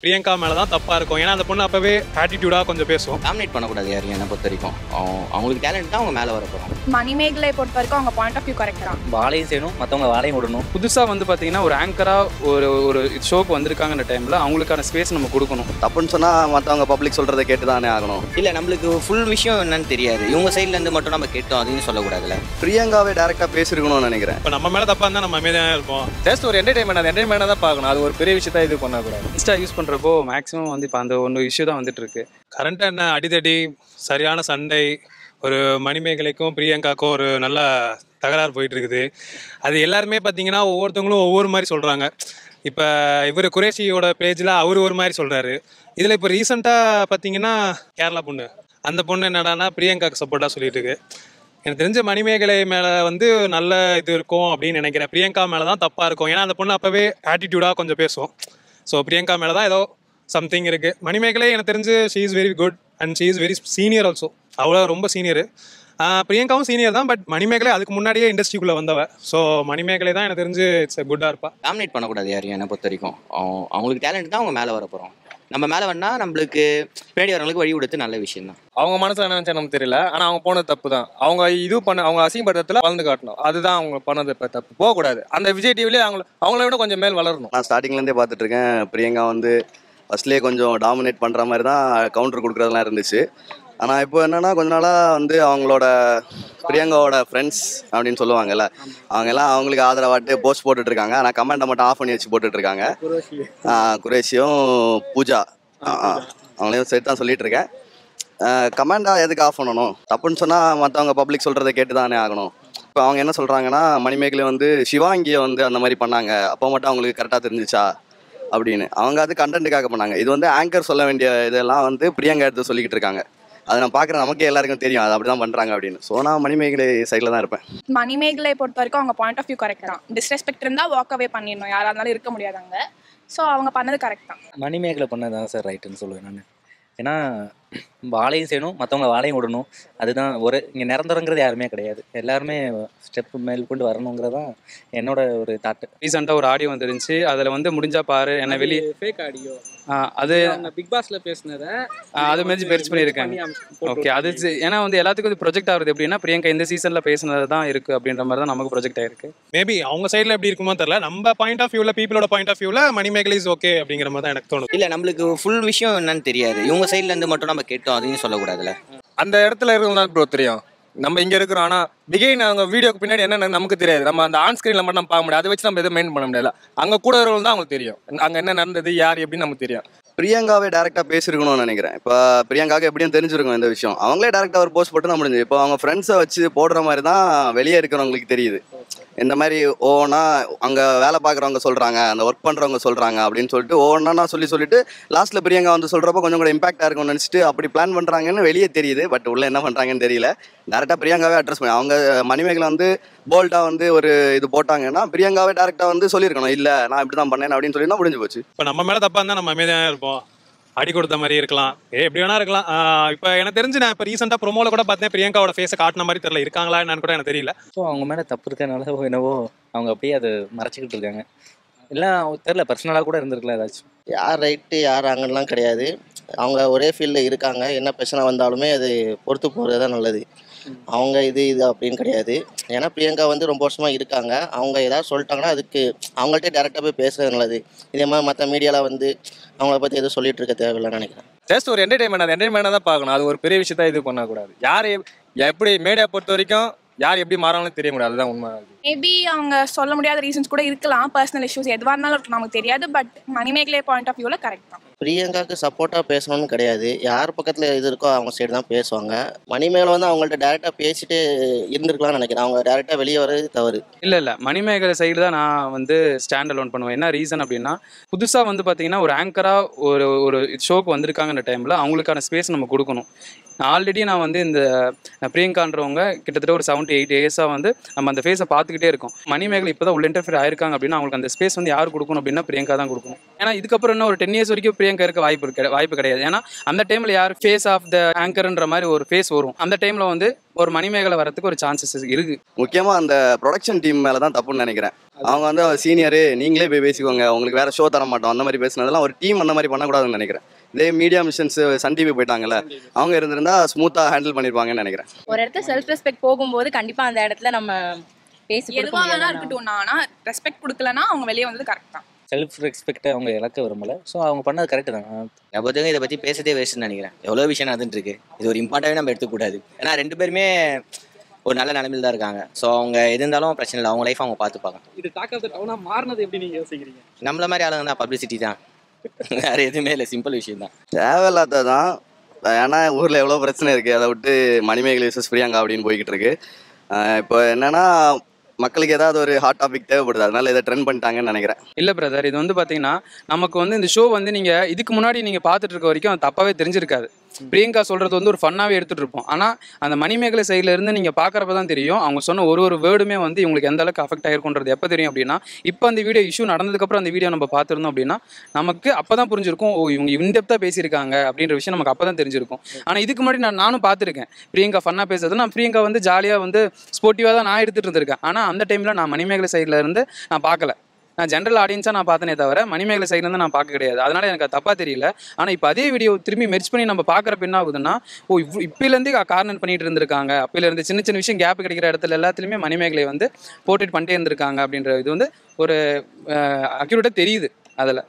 பிரியங்கா மேலே தான் தப்பாக இருக்கும். ஏன்னா அந்த பொண்ணு அப்போவே ஆட்டிடியூடாக கொஞ்சம் பேசும். டாமினேட் பண்ணக்கூடாது யாரையும் என்னை பொறுத்த வரைக்கும். அவங்களுக்கு டேலண்ட் தான் அவங்க மேலே வர போகிறோம். மணிமேகலை பொறுத்த வரைக்கும் அவங்க பாயிண்ட் ஆஃப் வியூ கரெக்ட் தான். வாழையும் செய்யணும், மற்றவங்க வாழையும் விடணும். புதுசாக வந்து பார்த்தீங்கன்னா ஒரு ஆங்கராக ஒரு ஷோக்கு வந்திருக்காங்கன்ற டைமில் அவங்களுக்கான ஸ்பேஸ் நம்ம கொடுக்கணும். தப்புன்னு சொன்னால் மற்றவங்க பப்ளிக் சொல்கிறத கேட்டு தானே ஆகணும். இல்லை, நம்மளுக்கு ஃபுல் விஷயம் என்னன்னு தெரியாது. இவங்க சைட்லேருந்து மட்டும் நம்ம கேட்டோம் அதையும் சொல்லக்கூடாதுல்ல. பிரியங்காவே டேரெக்டாக பேசியிருக்கணும்னு நினைக்கிறேன். இப்போ நம்ம மேலே தப்பாக இருந்தால் நம்ம அமைதியாக இருப்போம். ஜஸ்ட் ஒரு என்டர்டைன்மெண்ட் தான் பார்க்கணும். அது ஒரு பெரிய விஷயத்தை இது பண்ணக்கூடாது. இன்ஸ்டா யூஸ் பண்ணுறப்போ மேக்ஸிமம் வந்து இப்போ அந்த ஒன்று இஷ்யூ தான் வந்துட்டு இருக்கு. கரண்ட்டாக என்ன அடிதடி, சரியான சண்டை, ஒரு மணிமேகலைக்கும் பிரியங்காக்கும் ஒரு நல்ல தகராறு போயிட்டு இருக்குது. அது எல்லாருமே பார்த்தீங்கன்னா ஒவ்வொருத்தவங்களும் ஒவ்வொரு மாதிரி சொல்கிறாங்க. இப்போ இவர் குரேஷியோட பேஜில் அவர் ஒரு மாதிரி சொல்கிறாரு. இதில் இப்போ ரீசெண்டாக பார்த்தீங்கன்னா கேரளா பொண்ணு, அந்த பொண்ணு என்னடானா பிரியங்காவுக்கு சப்போர்ட்டாக சொல்லிட்டு இருக்கு. எனக்கு தெரிஞ்ச மணிமேகலை மேலே வந்து நல்ல இது இருக்கும் அப்படின்னு நினைக்கிறேன். பிரியங்கா மேலே தான் தப்பாக இருக்கும். ஏன்னா அந்த பொண்ணு அப்போவே ஆட்டிடியூடாக கொஞ்சம் பேசும். ஸோ பிரியங்கா மேலே தான் ஏதோ சம்திங் இருக்குது. மணிமேகலை எனக்கு தெரிஞ்சு she is very good and she is very senior also. அவ்வளோ ரொம்ப சீனியர். பிரியங்காவும் சீனியர் தான், பட் மணிமேகலை அதுக்கு முன்னாடியே இண்டஸ்ட்ரிக்குள்ளே வந்தவ. ஸோ மணிமேகலை தான் எனக்கு தெரிஞ்சு இட்ஸ் குட்டாக இருப்பா. டாமினேட் பண்ணக்கூடாது யாரையும் என்னை பொறுத்த வரைக்கும். அவங்களுக்கு டேலண்ட் தான் அவங்க மேலே வர போகிறோம். நம்ம மேலே வேணால் நம்மளுக்கு பின்னாடி வரவங்களுக்கு வழி கொடுத்து நல்ல விஷயம் தான். அவங்க மனசில் என்ன நினச்சா நமக்கு தெரியல. ஆனால் அவங்க போனது தப்பு தான். அவங்க அவங்க அசிங்கப்படுறதுல வளர்ந்து காட்டணும். அதுதான் அவங்க பண்ணது இப்போ தப்பு. போகக்கூடாது. அந்த விஜய் டிவிலே அவங்கள விட கொஞ்சம் மேல் வளரணும். நான் ஸ்டார்டிங்லேருந்தே பார்த்துட்ருக்கேன். பிரியங்கா வந்து ஃபஸ்ட்லேயே கொஞ்சம் டாமினேட் பண்ணுற மாதிரி தான் கவுண்டர் கொடுக்குறதுலாம் இருந்துச்சு. ஆனால் இப்போ என்னென்னா கொஞ்ச நாளாக வந்து அவங்களோட பிரியங்காவோட ஃப்ரெண்ட்ஸ் அப்படின்னு சொல்லுவாங்கல்ல, அவங்க எல்லாம் அவங்களுக்கு ஆதரவாட்டு போஸ்ட் போட்டுட்ருக்காங்க. ஆனால் கமெண்ட்டை மட்டும் ஆஃப் பண்ணி வச்சு போட்டுட்ருக்காங்க. குரேஷியும் பூஜா அவங்களையும் சேர்த்து தான் சொல்லிகிட்ருக்கேன். கமெண்டாக எதுக்கு ஆஃப் பண்ணணும்? தப்புன்னு சொன்னால் மற்றவங்க பப்ளிக் சொல்கிறத கேட்டு தானே ஆகணும். இப்போ அவங்க என்ன சொல்கிறாங்கன்னா, மணிமேகலை வந்து சிவாங்கியை வந்து அந்த மாதிரி பண்ணாங்க, அப்போ மட்டும் அவங்களுக்கு கரெக்டாக தெரிஞ்சிச்சா அப்படின்னு. அவங்க அது கண்டென்ட்டுக்காக பண்ணாங்க. இது வந்து ஆங்கர் சொல்ல வேண்டிய இதெல்லாம் வந்து பிரியங்கா எடுத்து சொல்லிக்கிட்டு இருக்காங்க. அதை நான் பார்க்குறேன், நமக்கே எல்லாருக்கும் தெரியும் அது அப்படி தான் பண்ணுறாங்க அப்படின்னு. ஸோ நான் மணிமேகலை சைடில் தான் இருப்பேன். மணிமேகலை பொறுத்த வரைக்கும் அவங்க பாயிண்ட் ஆஃப் வியூ கரெக்ட் தான். டிஸ்ரெஸ்பெக்ட் இருந்தால் வாக் அவே பண்ணிடணும், யாராக இருந்தாலும் இருக்க முடியாதாங்க. ஸோ அவங்க பண்ணது கரெக்ட் தான். மணிமேகலை பண்ணது தான் சார் ரைட்டுன்னு சொல்லுவேன் நான். ஏன்னா வாழையும் செய்யணும், மற்றவங்க வாழையும் விடணும். அதுதான் இங்கே நிரந்தரங்கிறது யாருமே கிடையாது. எல்லாருமே ஸ்டெப் மேல் கொண்டு வரணுங்கிறது தான் என்னோட ஒரு தாட்டு. ரீசெண்டாக ஒரு ஆடியோ வந்துருந்துச்சு. அதில் வந்து முடிஞ்சா பாரு என்ன வெளியே ஃபேக் ஆடியோ. அது பிக் பாஸ்ல பேசுனதை அது மாதிரி பெருசு பண்ணியிருக்காங்க. ஓகே, அது ஏன்னா வந்து எல்லாத்துக்கும் இது ப்ரொஜெக்ட் ஆகுது. எப்படின்னா பிரியங்கா இந்த சீசனில் பேசுனது தான் இருக்குது அப்படின்ற மாதிரி தான் நமக்கு ப்ரொஜெக்ட் ஆயிருக்கு. மேபி அவங்க சைடில் எப்படி இருக்குமோ தெரியல. நம்ம பாயிண்ட் ஆஃப் வியூவில், பீப்புளோட பாயிண்ட் ஆஃப் வியூவில் மணிமேகலை இஸ் ஓகே அப்படிங்கிற மாதிரி தான் எனக்கு தோணுது. இல்லை, நம்மளுக்கு ஃபுல் விஷயம் என்னன்னு தெரியாது. இவங்க சைட்லேருந்து மட்டும் நம்ம கேட்டோம் அதையும் சொல்லக்கூடாதுல்ல. அந்த இடத்துல இருக்கிறவங்க தான் ப்ரோ தெரியும். நம்ம இங்கே இருக்கிறோம். ஆனால் பிகைன் அவங்க வீடியோக்கு பின்னாடி என்ன நமக்கு தெரியாது. நம்ம அந்த ஆன் ஸ்க்ரீனில் மட்டும் நம்ம பார்க்க முடியாது. அதை வச்சு நம்ம எதுவும் மெயின் பண்ண முடியாது. அங்கே கூட இருக்கிறவங்க தான் அவங்களுக்கு தெரியும் அங்கே என்ன நடந்தது, யார் எப்படின்னு நமக்கு தெரியும். பிரியங்காவே டேரெக்டாக பேசியிருக்கணும்னு நினைக்கிறேன். இப்போ பிரியங்காவுக்கு எப்படியும் தெரிஞ்சிருக்கும் இந்த விஷயம். அவங்களே டேரெக்டாக ஒரு போஸ்ட் போட்டு தான் முடிஞ்சு. இப்போ அவங்க ஃப்ரெண்ட்ஸை வச்சு போடுற மாதிரி தான் வெளியே இருக்கிறவங்களுக்கு தெரியுது. இந்த மாதிரி ஓனா அங்கே வேலை பார்க்குறவங்க சொல்கிறாங்க, அந்த ஒர்க் பண்ணுறவங்க சொல்கிறாங்க அப்படின்னு சொல்லிட்டு ஓனா சொல்லிட்டு லாஸ்ட்டில் பிரியங்கா வந்து சொல்கிறப்போ கொஞ்சம் கூட இம்பாக்டாக இருக்கும்னு நினச்சிட்டு அப்படி பிளான் பண்ணுறாங்கன்னு வெளியே தெரியுது. பட் உள்ளே என்ன பண்ணுறாங்கன்னு தெரியல. டேரெக்டாக பிரியங்காவே அட்ரஸ் பண்ணி அவங்க மணிமேகலை வந்து போல்டாக வந்து ஒரு இது போட்டாங்கன்னா பிரியங்காவே டேரெக்டாக வந்து சொல்லியிருக்கணும், இல்லை நான் இப்படி தான் பண்ணேன் அப்படின்னு சொல்லி தான் முடிஞ்சு போச்சு. இப்போ நம்ம மேலே தப்பாக இருந்தால் நம்ம அமைதியாக இருப்போம். அடி கொடுத்த மாதிரி இருக்கலாம், எப்படி வேணா இருக்கலாம். இப்போ எனக்கு தெரிஞ்சு நான் இப்போ ரீசெண்டாக ப்ரோமோவில் கூட பார்த்தேன், பிரியங்காவோட ஃபேஸை காட்டின மாதிரி தெரியல. இருக்காங்களா என்னன்னு கூட எனக்கு தெரியல. ஸோ அவங்க மேலே தப்பு இருக்கனால என்னவோ அவங்க அப்படியே அதை மறைச்சிக்கிட்டு இருக்காங்க. இல்லை தெரில, பர்சனலாக கூட இருந்திருக்கலாம் ஏதாச்சும். யார் ரைட்டு யார் அங்கெல்லாம் கிடையாது. அவங்க ஒரே ஃபீல்டில் இருக்காங்க. என்ன பிரச்சனை வந்தாலுமே அது பொறுத்து போகிறது தான் நல்லது. அவங்க இது அப்படின்னு கிடையாது. ஏன்னா பிரியங்கா வந்து ரொம்ப வருஷமாக இருக்காங்க. அவங்க ஏதாவது சொல்லிட்டாங்கன்னா அதுக்கு அவங்கள்ட்ட டேரெக்டாக போய் பேசுறது நல்லது. இதே மாதிரி மற்ற மீடியாவில் வந்து அவங்கள பற்றி எதுவும் சொல்லிட்டு இருக்க தேவையில்லைன்னு நினைக்கிறேன். ஜஸ்ட் ஒரு என்டர்டைன்மெண்ட் தான் பார்க்கணும். அது ஒரு பெரிய விஷயத்தை இது பண்ணக்கூடாது. யார் எப்படி மீடியா பொறுத்த வரைக்கும் யார் எப்படி மாறாங்கன்னு தெரிய முடியாது. அதுதான் உண்மை. மேபி அவங்க சொல்ல முடியாத ரீசன்ஸ் கூட இருக்கலாம். பர்சனல் இஷ்யூஸ் எதுவாக இருந்தாலும் நமக்கு தெரியாது. பட் மணிமேகலை பாயிண்ட் ஆஃப் வியூவில் கரெக்ட் தான். பிரியங்காவுக்கு சப்போர்ட்டாக பேசணும்னு கிடையாது. யார் பக்கத்தில் இது இருக்கோ அவங்க சைடு தான் பேசுவாங்க. மணிமேகலை வந்து அவங்கள்ட்ட டேரெக்டாக பேசிட்டு இருந்திருக்கலாம்னு நினைக்கிறேன். அவங்க டேரெக்டாக வெளியே வர்றது தவறு. இல்லை மணிமேகலை சைடு தான் நான் வந்து ஸ்டாண்ட் அலோன் பண்ணுவேன். என்ன ரீசன் அப்படின்னா, புதுசாக வந்து பார்த்தீங்கன்னா ஒரு ஆங்கராக ஒரு ஷோக்கு வந்திருக்காங்கன்ற டைமில் அவங்களுக்கான ஸ்பேஸ் நம்ம கொடுக்கணும். ஆல்ரெடி நான் வந்து இந்த பிரியங்கான்றவங்க கிட்டத்தட்ட ஒரு 7 to 8 இயர்ஸாக வந்து நம்ம அந்த ஃபேஸை பார்த்துக்கிட்டே இருக்கோம். மணிமேகலை இப்போ தான் உள்ள இன்டர்ஃபியர் ஆயிருக்காங்க அப்படின்னா அவங்களுக்கு அந்த ஸ்பேஸ் வந்து யார் கொடுக்கணும் அப்படின்னா பிரியங்கா தான் கொடுக்கணும். ஏன்னா இதுக்கப்புறம் இன்னும் ஒரு 10 years வரைக்கும் பிரியங்கா இருக்க வாய்ப்பு கிடையாது. ஏன்னா அந்த டைமில் யார் ஃபேஸ் ஆஃப் த ஆங்கர்ன்ற மாதிரி ஒரு ஃபேஸ் வரும். அந்த டைமில் வந்து ஒரு மணிமேகலை வரதுக்கு ஒரு சான்சஸ் இருக்கு. முக்கியமாக அந்த ப்ரொடக்ஷன் டீம் மேலே தான் தப்புன்னு நினைக்கிறேன். அவங்க வந்து சீனியரு, நீங்களே போய் பேசிக்கோங்க, உங்களுக்கு வேற ஷோ தர மாட்டோம், அந்த மாதிரி பேசுனதெல்லாம் ஒரு டீம் அந்த மாதிரி பண்ணக்கூடாதுன்னு நினைக்கிறேன். இதே மீடியா மிஷன்ஸ் சன் டிவி போயிட்டாங்கல்ல, அவங்க இருந்திருந்தா ஸ்மூத்தாக ஹேண்டில் பண்ணியிருப்பாங்கன்னு நினைக்கிறேன். ஒரு இடத்துல செல்ஃப் ரெஸ்பெக்ட் போகும்போது கண்டிப்பாக அந்த இடத்துல நம்ம பேசி எதுவாக வேணா இருக்கட்டும், ஆனால் ரெஸ்பெக்ட் கொடுக்கலன்னா அவங்க வெளியே வந்தது கரெக்ட் தான். செல்ஃப் ரெஸ்பெக்டை அவங்க இழக்க விரும்பலை. ஸோ அவங்க பண்ணது கரெக்டு தான். நான் பொறுத்தவங்க இதை பற்றி பேசுறதே வேஸ்ட்னு நினைக்கிறேன். எவ்வளோ விஷயம் நடந்துட்டு இருக்கு, இது ஒரு இம்பார்ட்டாகவே நம்ம எடுத்துக்கூடாது. ஏன்னா 2 பேருமே ஒரு நல்ல நிலைமையில் தான் இருக்காங்க. ஸோ அவங்க எது இருந்தாலும் பிரச்சனை இல்லை, அவங்க லைஃப் அவங்க பார்த்துப்பாங்க. இது டாக் ஆஃப் த டவுனாக மாறினது எப்படி நீங்கள் யோசிக்கிறீங்க? நம்மள மாதிரி ஆளுங்க தான், பப்ளிசிட்டி தான், வேறு எதுவுமே இல்லை, சிம்பிள் விஷயம் தான். தேவையில்லாததான். ஏன்னா ஊரில் எவ்வளோ பிரச்சனை இருக்குது, அதை விட்டு மணிமேகலை விசஸ் பிரியங்கா அப்படின்னு போய்கிட்டு இருக்கு. இப்போ என்னன்னா மக்களுக்கு ஏதாவது ஒரு ஹாட் டாபிக் தேவைப்படுது, அதனால இதை ட்ரெண்ட் பண்ணிட்டாங்கன்னு நினைக்கிறேன். இல்லை பிரதர், இது வந்து பார்த்தீங்கன்னா நமக்கு வந்து இந்த ஷோ வந்து நீங்கள் இதுக்கு முன்னாடி நீங்கள் பார்த்துட்டு இருக்க வரைக்கும் அது தப்பாகவே தெரிஞ்சிருக்காது. பிரியங்கா சொல்கிறது வந்து ஒரு ஃபன்னாகவே எடுத்துகிட்டு இருப்போம். ஆனால் அந்த மணிமேகலை சைடில் இருந்து நீங்கள் பார்க்குறப்ப தான் தெரியும் அவங்க சொன்ன ஒரு வேர்டுமே வந்து இவங்களுக்கு எந்த அளவுக்கு அஃபெக்ட் ஆகிருக்குன்றது எப்போ தெரியும் அப்படின்னா, இப்போ அந்த வீடியோ இஷ்யூ நடந்ததுக்கப்புறம் அந்த வீடியோ நம்ம பார்த்துருந்தோம் அப்படின்னா நமக்கு அப்போ தான் புரிஞ்சிருக்கும், ஓ இவங்க இன்டெப்த்தாக பேசியிருக்காங்க அப்படின்ற விஷயம் நமக்கு அப்போ தான் தெரிஞ்சிருக்கும். ஆனால் இதுக்கு முன்னாடி நானும் பார்த்துருக்கேன் பிரியங்கா ஃபன்னாக பேசுறது. நான் பிரியங்கா வந்து ஜாலியாக வந்து ஸ்போர்ட்டிவாக தான் நான் எடுத்துகிட்டு இருந்திருக்கேன். ஆனால் அந்த டைமில் நான் மணிமேகலை சைடில் இருந்து நான் பார்க்கல. நான் ஜென்ரல் ஆடியன்ஸாக நான் பார்த்தனே தவிர மணிமேகலை சைட்லேருந்து நான் பார்க்க கிடையாது. அதனால் எனக்கு அது தப்பாக தெரியல. ஆனால் இப்போ அதே வீடியோ திரும்பி மெர்ஜ் பண்ணி நம்ம பார்க்குறப்ப என்ன ஆகுதுன்னா, ஓ இப்போலேருந்தே கார்னர் பண்ணிட்டு இருந்திருக்காங்க, அப்போலேருந்து சின்ன சின்ன விஷயம் கேப் கிடைக்கிற இடத்துல எல்லாத்துலேயுமே மணிமேகலை வந்து போர்ட்ரேட் பண்ணிட்டே இருந்திருக்காங்க அப்படின்ற இது வந்து ஒரு அக்யூரேட்டாக தெரியுது அதில்.